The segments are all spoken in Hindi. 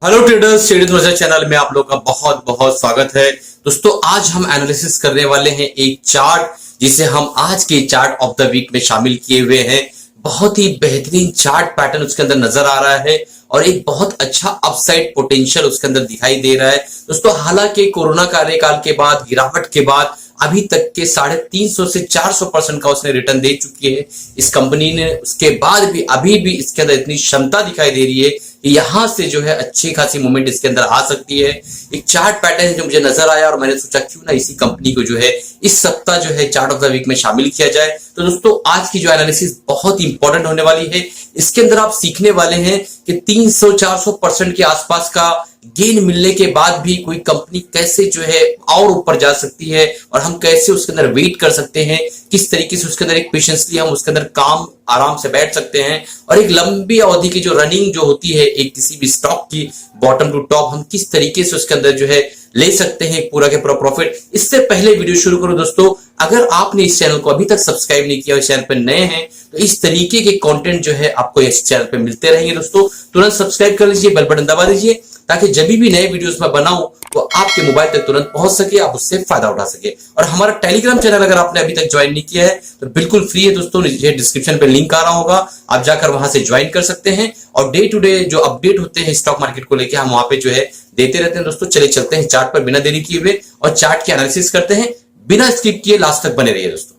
हेलो ट्रेडर्स, ट्रेडिंग रोजा चैनल में आप लोग का बहुत बहुत स्वागत है। दोस्तों, आज हम एनालिसिस करने वाले हैं एक चार्ट जिसे हम आज के चार्ट ऑफ द वीक में शामिल किए हुए हैं। बहुत ही बेहतरीन चार्ट पैटर्न उसके अंदर नजर आ रहा है और एक बहुत अच्छा अपसाइड पोटेंशियल उसके अंदर दिखाई दे रहा है। दोस्तों, हालांकि कोरोना कार्यकाल के बाद, गिरावट के बाद अभी तक के 350 से 400% का उसने रिटर्न दे चुकी है इस कंपनी ने। उसके बाद भी अभी भी इसके अंदर इतनी क्षमता दिखाई दे रही है कि यहां से जो है अच्छी खासी मूवमेंट इसके अंदर आ सकती है। एक चार्ट पैटर्न है जो मुझे नजर आया और मैंने सोचा क्यों ना इसी कंपनी को जो है इस सप्ताह जो है चार्ट ऑफ द वीक में शामिल किया जाए। तो दोस्तों, आज की जो एनालिसिस बहुत ही इंपॉर्टेंट होने वाली है। इसके अंदर आप सीखने वाले हैं कि 300-400% के आसपास का गेन मिलने के बाद भी कोई कंपनी कैसे जो है और ऊपर जा सकती है और हम कैसे उसके अंदर वेट कर सकते हैं, किस तरीके से उसके अंदर एक पेशेंसली हम उसके अंदर काम आराम से बैठ सकते हैं और एक लंबी अवधि की जो रनिंग जो होती है एक किसी भी स्टॉक की बॉटम टू टॉप हम किस तरीके से उसके अंदर जो है ले सकते हैं पूरा के पूरा प्रॉफिट। इससे पहले वीडियो शुरू करो दोस्तों, अगर आपने इस चैनल को अभी तक सब्सक्राइब नहीं किया और इस चैनल पर नए हैं तो इस तरीके के कंटेंट जो है आपको इस चैनल पे मिलते रहेंगे। दोस्तों, तुरंत सब्सक्राइब कर लीजिए, बेल बटन दबा दीजिए ताकि जब भी नए वीडियोस मैं बनाऊं तो आपके मोबाइल तक तुरंत पहुंच सके, आप उससे फायदा उठा सके। और हमारा टेलीग्राम चैनल अगर आपने अभी तक ज्वाइन नहीं किया है तो बिल्कुल फ्री है दोस्तों, नीचे डिस्क्रिप्शन पे लिंक आ रहा होगा, आप जाकर वहां से ज्वाइन कर सकते हैं और डे टू डे जो अपडेट होते हैं स्टॉक मार्केट को लेकर हम वहां पे जो है देते रहते हैं। दोस्तों, चले चलते हैं चार्ट पर बिना देरी किए हुए और चार्ट की एनालिसिस करते हैं। बिना स्किप किए लास्ट तक बने रहिए दोस्तों।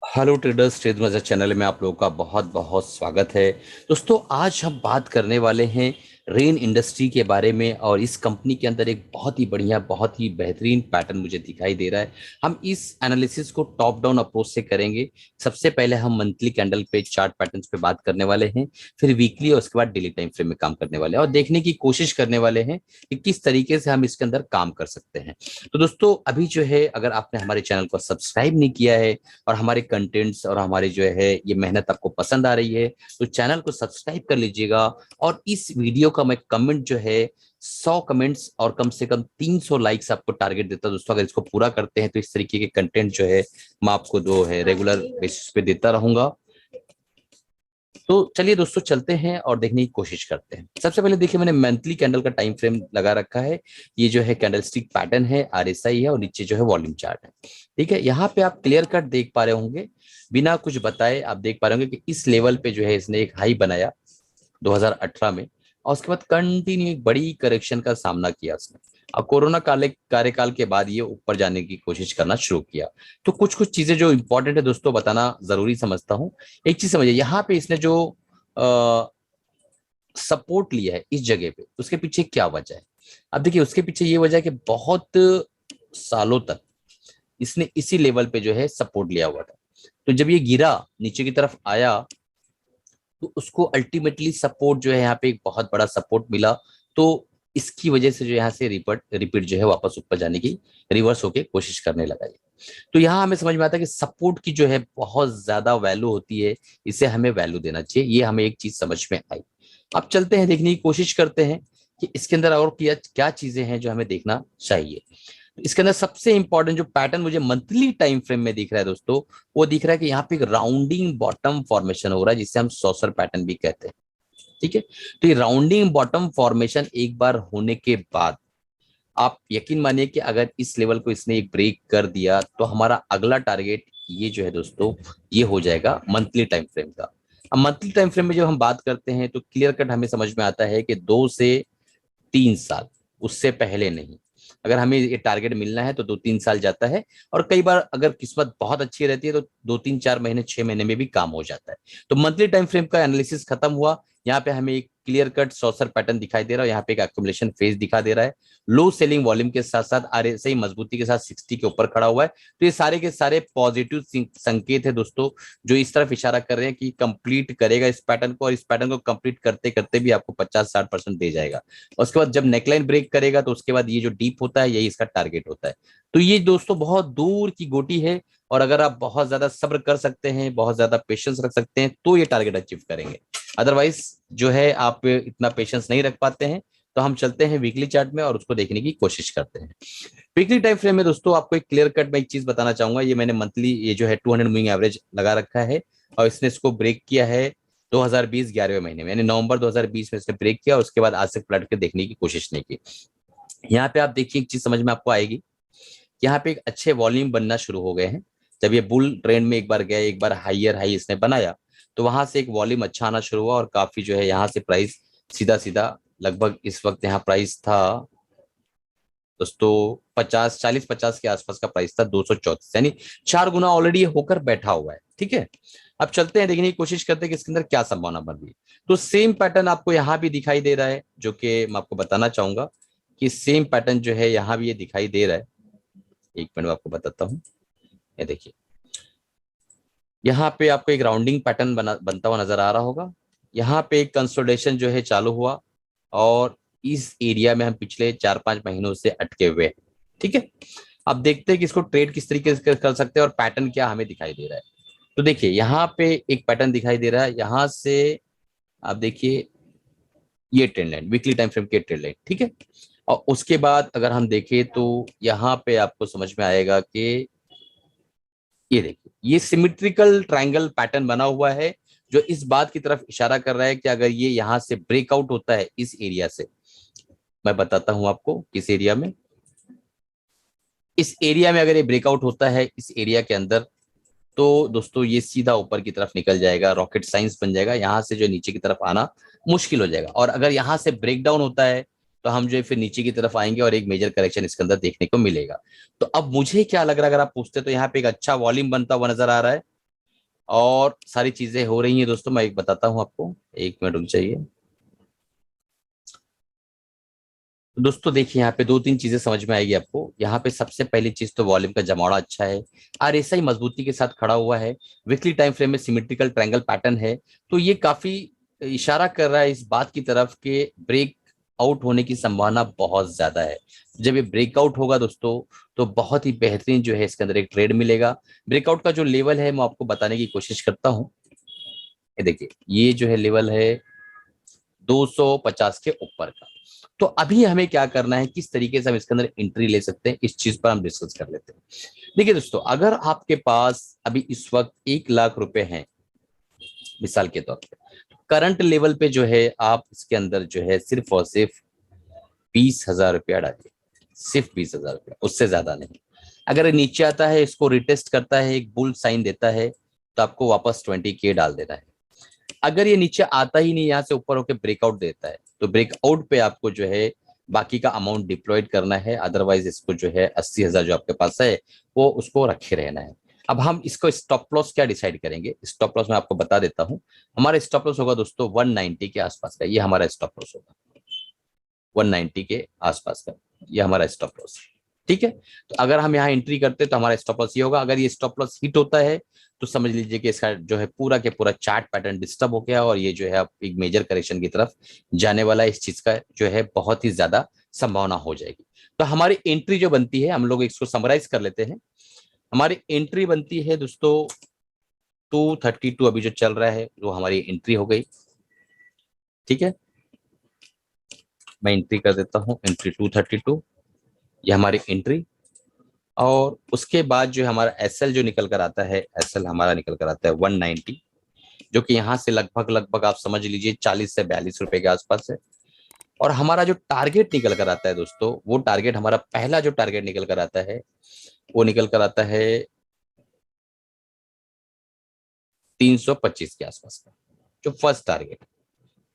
हेलो ट्रेडर्स, ट्रेड मजा चैनल में आप लोगों का बहुत बहुत स्वागत है। दोस्तों, आज हम बात करने वाले हैं रेन इंडस्ट्री के बारे में और इस कंपनी के अंदर एक बहुत ही बढ़िया, बहुत ही बेहतरीन पैटर्न मुझे दिखाई दे रहा है। हम इस एनालिसिस को टॉप डाउन अप्रोच से करेंगे। सबसे पहले हम मंथली कैंडल पे चार्ट पैटर्न्स पे बात करने वाले हैं, फिर वीकली और उसके बाद डेली टाइम फ्रेम में काम करने वाले हैं और देखने की कोशिश करने वाले हैं कि किस तरीके से हम इसके अंदर काम कर सकते हैं। तो दोस्तों, अभी जो है अगर आपने हमारे चैनल को सब्सक्राइब नहीं किया है और हमारे कंटेंट्स और हमारे जो है ये मेहनत आपको पसंद आ रही है तो चैनल को सब्सक्राइब कर लीजिएगा। और इस वीडियो का मैं कमेंट जो है 100 कमेंट्स और कम से कम 300 लाइक्स आपको टारगेट देता हूं दोस्तों। अगर इसको पूरा करते हैं तो इस तरीके के कंटेंट जो है मैं आपको जो है रेगुलर बेसिस पे देता रहूंगा। तो चलिए दोस्तों, चलते हैं और देखने की कोशिश करते हैं। सबसे पहले देखिए, मैंने मंथली कैंडल का टाइम फ्रेम लगा रखा है। ये जो है कैंडलस्टिक पैटर्न है, आरएसआई है और नीचे जो है वॉल्यूम चार्ट है। ठीक है, यहाँ पे आप क्लियर कट देख पा रहे होंगे, बिना कुछ बताए आप देख पा रहे होंगे कि इस लेवल पे जो है इसने एक हाई बनाया 2018 में और उसके बाद कंटिन्यू एक बड़ी करेक्शन का सामना किया इसने। अब कोरोना काले कार्यकाल के बाद ये ऊपर जाने की कोशिश करना शुरू किया। तो कुछ कुछ चीजें जो इंपॉर्टेंट है दोस्तों बताना जरूरी समझता हूँ। एक चीज समझिए, यहाँ पे इसने जो सपोर्ट लिया है इस जगह पे, उसके पीछे क्या वजह है। अब देखिए, उसके पीछे ये वजह है कि बहुत सालों तक इसने इसी लेवल पे जो है सपोर्ट लिया हुआ था। तो जब ये गिरा, नीचे की तरफ आया, तो उसको अल्टीमेटली सपोर्ट जो है यहाँ पे एक बहुत बड़ा सपोर्ट मिला। तो इसकी वजह से जो यहाँ से रिपीट रिपीट जो है वापस ऊपर जाने की, रिवर्स होके कोशिश करने लगा ये। तो यहाँ हमें समझ में आता है कि सपोर्ट की जो है बहुत ज्यादा वैल्यू होती है, इसे हमें वैल्यू देना चाहिए। ये हमें एक चीज समझ में आई। अब चलते हैं, देखने की कोशिश करते हैं कि इसके अंदर और क्या क्या चीजें हैं जो हमें देखना चाहिए। इसके अंदर सबसे इंपॉर्टेंट जो पैटर्न मुझे मंथली टाइम फ्रेम में दिख रहा है दोस्तों, वो दिख रहा है कि यहाँ पे एक राउंडिंग बॉटम फॉर्मेशन हो रहा है जिसे हम सॉसर पैटर्न भी कहते हैं। ठीक है, तो ये राउंडिंग बॉटम फॉर्मेशन एक बार होने के बाद आप यकीन मानिए कि अगर इस लेवल को इसने एक ब्रेक कर दिया तो हमारा अगला टारगेट ये जो है दोस्तों, ये हो जाएगा मंथली टाइम फ्रेम का। अब मंथली टाइम फ्रेम में जब हम बात करते हैं तो क्लियर कट हमें समझ में आता है कि 2 से 3 साल, उससे पहले नहीं। अगर हमें ये टारगेट मिलना है तो 2-3 साल जाता है और कई बार अगर किस्मत बहुत अच्छी रहती है तो 2-3-4 महीने 6 महीने में भी काम हो जाता है। तो मंथली टाइम फ्रेम का एनालिसिस खत्म हुआ। यहाँ पे हमें एक क्लियर कट सॉसर पैटर्न दिखाई दे रहा है, यहाँ पे एक एक्युमुलेशन फेज दिखा दे रहा है। लो सेलिंग वॉल्यूम के साथ साथ आरएसआई मजबूती के साथ 60 के ऊपर खड़ा हुआ है। तो ये सारे के सारे पॉजिटिव संकेत है दोस्तों, जो इस तरफ इशारा कर रहे हैं कि कंप्लीट करेगा इस पैटर्न को और इस पैटर्न को कंप्लीट करते करते भी आपको 50-60% दे जाएगा। उसके बाद जब नेकलाइन ब्रेक करेगा तो उसके बाद ये जो डीप होता है यही इसका टारगेट होता है। तो ये दोस्तों बहुत दूर की गोटी है और अगर आप बहुत ज्यादा सब्र कर सकते हैं, बहुत ज्यादा पेशेंस रख सकते हैं तो ये टारगेट अचीव करेंगे। अदरवाइज जो है आप इतना पेशेंस नहीं रख पाते हैं। तो हम चलते हैं वीकली चार्ट में और उसको देखने की कोशिश करते हैं। वीकली टाइम फ्रेम में दोस्तों आपको एक क्लियर कट में एक चीज बताना चाहूंगा। ये मैंने मंथली ये जो है 200 मूविंग एवरेज लगा रखा है और इसने इसको ब्रेक किया है 2020 11वें महीने में, यानी नवंबर 2020 में इसने ब्रेक किया और उसके बाद आज तक पलट के देखने की कोशिश नहीं की। यहाँ पे आप देखिए एक चीज समझ में आपको आएगी, यहाँ पे एक अच्छे वॉल्यूम बनना शुरू हो गए हैं। जब ये बुल ट्रेंड में एक बार गए, एक बार हाइयर हाई इसने बनाया, तो वहां से एक वॉल्यूम अच्छा आना शुरू हुआ और काफी जो है यहाँ से प्राइस सीधा सीधा लगभग इस वक्त यहाँ प्राइस था दोस्तों 50 40 50 के आसपास का प्राइस था, 234, यानी 4 गुना ऑलरेडी होकर बैठा हुआ है। ठीक है, अब चलते हैं, देखने की कोशिश करते हैं कि इसके अंदर क्या संभावना बन रही है। तो सेम पैटर्न आपको यहाँ भी दिखाई दे रहा है, जो कि मैं आपको बताना चाहूंगा कि सेम पैटर्न जो है यहाँ भी ये दिखाई दे रहा है। एक मिनट में आपको बताता हूँ। ये देखिए, यहाँ पे आपको एक राउंडिंग पैटर्न बनता हुआ नजर आ रहा होगा। यहाँ पे एक कंसोलिडेशन जो है चालू हुआ और इस एरिया में हम पिछले 4 5 महीनों से अटके हुए हैं। ठीक है, अब देखते हैं कि इसको ट्रेड किस तरीके से कर सकते हैं और पैटर्न क्या हमें दिखाई दे रहा है। तो देखिए यहाँ पे एक पैटर्न दिखाई दे रहा है, यहाँ से आप देखिए ये trend line, weekly time frame के ट्रेंड लाइन। ठीक है, और उसके बाद अगर हम देखें तो यहाँ पे आपको समझ में आएगा कि ये देखिए ये सिमेट्रिकल ट्रायंगल पैटर्न बना हुआ है, जो इस बात की तरफ इशारा कर रहा है कि अगर ये यहां से ब्रेकआउट होता है इस एरिया से, मैं बताता हूं आपको किस एरिया में, इस एरिया में अगर ये ब्रेकआउट होता है इस एरिया के अंदर, तो दोस्तों ये सीधा ऊपर की तरफ निकल जाएगा, रॉकेट साइंस बन जाएगा, यहां से जो नीचे की तरफ आना मुश्किल हो जाएगा। और अगर यहां से ब्रेकडाउन होता है तो हम जो है फिर नीचे की तरफ आएंगे और एक मेजर करेक्शन इसके अंदर देखने को मिलेगा। तो अब मुझे क्या लग रहा है, अगर आप पूछते तो यहाँ पे एक अच्छा वॉल्यूम बनता हुआ नजर आ रहा है और सारी चीजें हो रही हैं दोस्तों। मैं एक बताता हूं आपको, एक मिनट रुक जाइए। तो दोस्तों देखिए यहाँ पे 2 3 चीजें समझ में आएगी आपको। यहाँ पे सबसे पहली चीज तो वॉल्यूम का जमावड़ा अच्छा है, आरएसआई मजबूती के साथ खड़ा हुआ है, वीकली टाइम फ्रेम में सिमेट्रिकल ट्रायंगल पैटर्न है। तो ये काफी इशारा कर रहा है इस बात की तरफ कि ब्रेक आउट होने की संभावना बहुत ज्यादा है। जब ये ब्रेकआउट होगा दोस्तों, तो बहुत ही बेहतरीन जो है इसके अंदर एक ट्रेड मिलेगा। ब्रेकआउट का जो लेवल है मैं आपको बताने की कोशिश करता हूँ। ये देखिए ये जो है लेवल है 250 के ऊपर का। तो अभी हमें क्या करना है, किस तरीके से हम इसके अंदर एंट्री ले सकते हैं, इस चीज पर हम डिस्कस कर लेते हैं। देखिए दोस्तों, अगर आपके पास अभी इस वक्त 1 लाख रुपए हैं मिसाल के तौर पे, करंट लेवल पे जो है आप इसके अंदर जो है सिर्फ और सिर्फ 20,000 रुपया डालिए, सिर्फ 20,000 रुपया, उससे ज्यादा नहीं। अगर ये नीचे आता है, इसको रिटेस्ट करता है, एक बुल साइन देता है, तो आपको वापस 20K डाल देना है। अगर ये नीचे आता ही नहीं, यहाँ से ऊपर होकर ब्रेकआउट देता है, तो ब्रेकआउट पे आपको जो है बाकी का अमाउंट डिप्लॉयड करना है। अदरवाइज इसको जो है 80,000 जो आपके पास है वो उसको रखे रहना है। अब हम इसको स्टॉप लॉस क्या डिसाइड करेंगे, स्टॉप लॉस मैं आपको बता देता हूं। हमारा स्टॉप लॉस होगा दोस्तों 190 के आसपास का, ये हमारा स्टॉप लॉस होगा 190 के आसपास का, ये हमारा स्टॉप लॉस। ठीक है, तो अगर हम यहाँ एंट्री करते हैं तो हमारा स्टॉप लॉस ये होगा। अगर ये स्टॉप लॉस हिट होता है तो समझ लीजिए कि इसका जो है पूरा के पूरा चार्ट पैटर्न डिस्टर्ब हो गया और ये जो है अब एक मेजर करेक्शन की तरफ जाने वाला है। इस चीज का जो है बहुत ही ज्यादा संभावना हो जाएगी। तो हमारी एंट्री जो बनती है, हम लोग इसको समराइज कर लेते हैं। हमारी एंट्री बनती है दोस्तों 232 अभी जो चल रहा है, वो हमारी एंट्री हो गई। ठीक है, मैं एंट्री कर देता हूँ, एंट्री 232, ये हमारी एंट्री। और उसके बाद जो हमारा एसएल जो निकल कर आता है, एसएल हमारा निकल कर आता है 190, जो कि यहाँ से लगभग लगभग आप समझ लीजिए 40 से 42 रुपए के आसपास है। और हमारा जो टारगेट निकल कर आता है दोस्तों, वो टारगेट हमारा पहला जो टारगेट निकल कर आता है वो निकल कर आता है 325 के आसपास का, जो फर्स्ट टारगेट।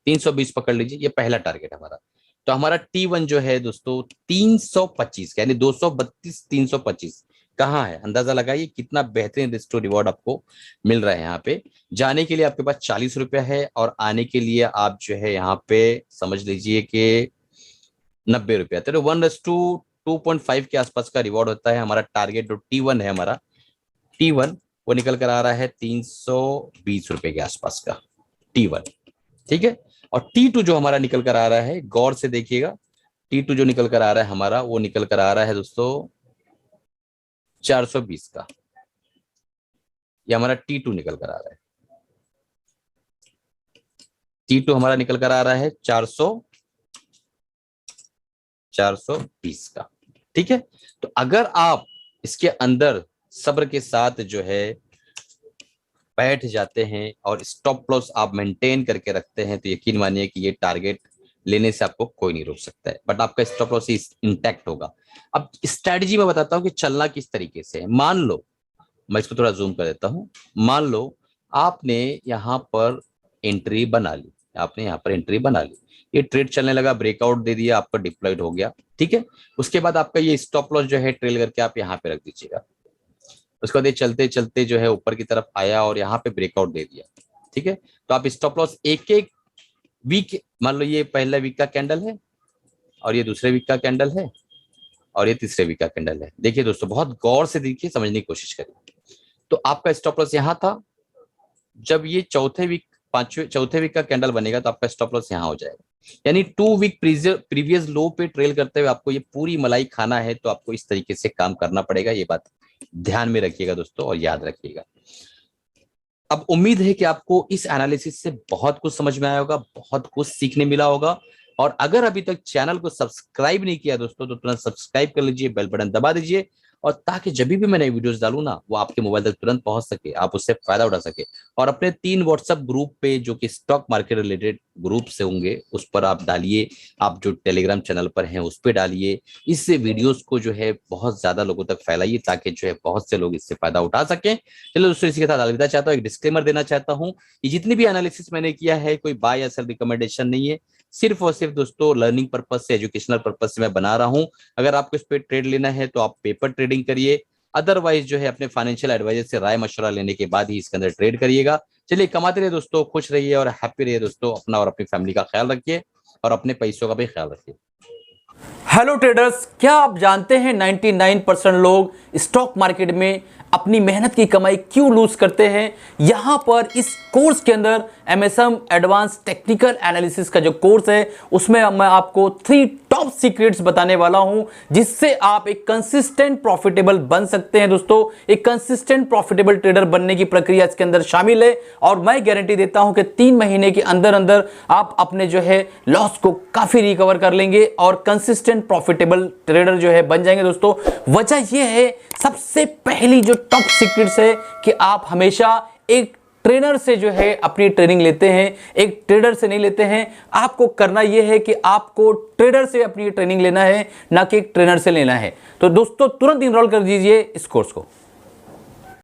320 पकड़ लीजिए, ये पहला टारगेट हमारा। तो हमारा T1 जो है दोस्तों 325 यानी 232 325 कहाँ है, अंदाजा लगाइए कितना बेहतरीन रिस्क टू रिवॉर्ड आपको मिल रहा है। यहाँ पे जाने के लिए आपके पास 40 रुपया है और आने के लिए आप जो है यहाँ पे समझ लीजिए कि 90 रुपया। तो 1:2.5 के आसपास का रिवॉर्ड होता है। हमारा टारगेट जो T1 है, हमारा T1 वो निकल कर आ रहा है 320 रुपए के आसपास का T1। ठीक है, और T2 जो हमारा निकल कर आ रहा है, गौर से देखिएगा, T2 जो निकल कर आ रहा है हमारा, वो निकल कर आ रहा है दोस्तों 420 का। ये हमारा T2 निकल कर आ रहा है, T2 हमारा निकल कर आ रहा है 420 का। ठीक है, तो अगर आप इसके अंदर सब्र के साथ जो है बैठ जाते हैं और स्टॉप लॉस आप मेंटेन करके रखते हैं, तो यकीन मानिए कि ये टारगेट लेने से आपको कोई नहीं रोक सकता है, बट आपका स्टॉप लॉस इंटैक्ट होगा। अब स्ट्रेटजी में बताता हूं कि चलना किस तरीके से है। मान लो, मैं इसको थोड़ा जूम कर देता हूं, मान लो आपने यहाँ पर एंट्री बना ली, आपने यहाँ पर एंट्री बना ली, ये ट्रेड चलने लगा, ब्रेकआउट दे दिया, आपका डिप्लॉयड हो गया, ठीक है। उसके बाद आपका ये स्टॉप लॉस जो है ट्रेल करके आप यहाँ पे रख दीजिएगा। उसके बाद ये चलते चलते जो है ऊपर की तरफ आया और यहाँ पे ब्रेकआउट दे दिया, ठीक है। तो आप स्टॉप लॉस एक एक वीक, मान लो ये पहला वीक का कैंडल है और ये दूसरे वीक का कैंडल है और ये तीसरे वीक का कैंडल है। देखिए दोस्तों, बहुत गौर से देखिए, समझने की कोशिश करिए। तो आपका स्टॉप लॉस यहाँ था, जब ये चौथे वीक का कैंडल बनेगा तो आपका स्टॉप लॉस यहाँ हो जाएगा। यानी 2 वीक प्रीवियस लो पे ट्रेल करते हुए आपको ये पूरी मलाई खाना है, तो आपको इस तरीके से काम करना पड़ेगा। ये बात ध्यान में रखिएगा दोस्तों और याद रखिएगा। अब उम्मीद है कि आपको इस एनालिसिस से बहुत कुछ समझ में आया होगा, बहुत कुछ सीखने मिला होगा। और अगर अभी तक चैनल को सब्सक्राइब नहीं किया दोस्तों, तो तुरंत सब्सक्राइब कर लीजिए, बेल बटन दबा दीजिए, और ताकि जब भी मैं नई वीडियोस डालूं ना, वो आपके मोबाइल तक तुरंत पहुंच सके, आप उससे फायदा उठा सके। और अपने 3 व्हाट्सएप ग्रुप पे, जो कि स्टॉक मार्केट रिलेटेड ग्रुप से होंगे, उस पर आप डालिए। आप जो टेलीग्राम चैनल पर हैं उस पर डालिए। इससे वीडियोस को जो है बहुत ज्यादा लोगों तक फैलाइए, ताकि जो है बहुत से लोग इससे फायदा उठा सकें। चलो दोस्तों, इसी के साथ अलविदा चाहता हूँ। एक डिस्क्लेमर देना चाहता हूँ, ये जितनी भी एनालिसिस मैंने किया है, कोई बाय या सेल रिकमेंडेशन नहीं है, सिर्फ और सिर्फ दोस्तों लर्निंग पर्पज से, एजुकेशनल पर्पज से मैं बना रहा हूं। अगर आपको इस पे ट्रेड लेना है तो आप पेपर ट्रेडिंग करिए, अदरवाइज जो है अपने फाइनेंशियल एडवाइजर से राय मशवरा लेने के बाद ही इसके अंदर ट्रेड करिएगा। चलिए, कमाते रहिए दोस्तों, खुश रहिए और हैप्पी रहिए दोस्तों। अपना और अपनी फैमिली का ख्याल रखिए और अपने पैसों का भी ख्याल रखिए। हेलो ट्रेडर्स, क्या आप जानते हैं 99% लोग स्टॉक मार्केट में अपनी मेहनत की कमाई क्यों लूज करते हैं? यहां पर इस कोर्स के अंदर MSM एडवांस टेक्निकल एनालिसिस का जो कोर्स है, उसमें मैं आपको 3 टॉप सीक्रेट्स बताने वाला हूं, जिससे आप एक कंसिस्टेंट प्रॉफिटेबल बन सकते हैं। दोस्तों, एक कंसिस्टेंट प्रॉफिटेबल ट्रेडर बनने की प्रक्रिया इसके अंदर शामिल है, और मैं गारंटी देता हूं कि 3 महीने के अंदर अंदर आप अपने जो है लॉस को काफी रिकवर कर लेंगे और कंसिस्टेंट प्रॉफिटेबल ट्रेडर जो है बन जाएंगे। दोस्तों, वजह यह है, सबसे पहली जो टॉप सीक्रेट्स है कि आप हमेशा एक ट्रेनर से जो है अपनी ट्रेनिंग लेते हैं, एक ट्रेडर से नहीं लेते हैं। आपको करना यह है कि आपको ट्रेडर से अपनी ट्रेनिंग लेना है, ना कि एक ट्रेनर से लेना है। तो दोस्तों, तुरंत इनरोल कर दीजिए इस कोर्स को।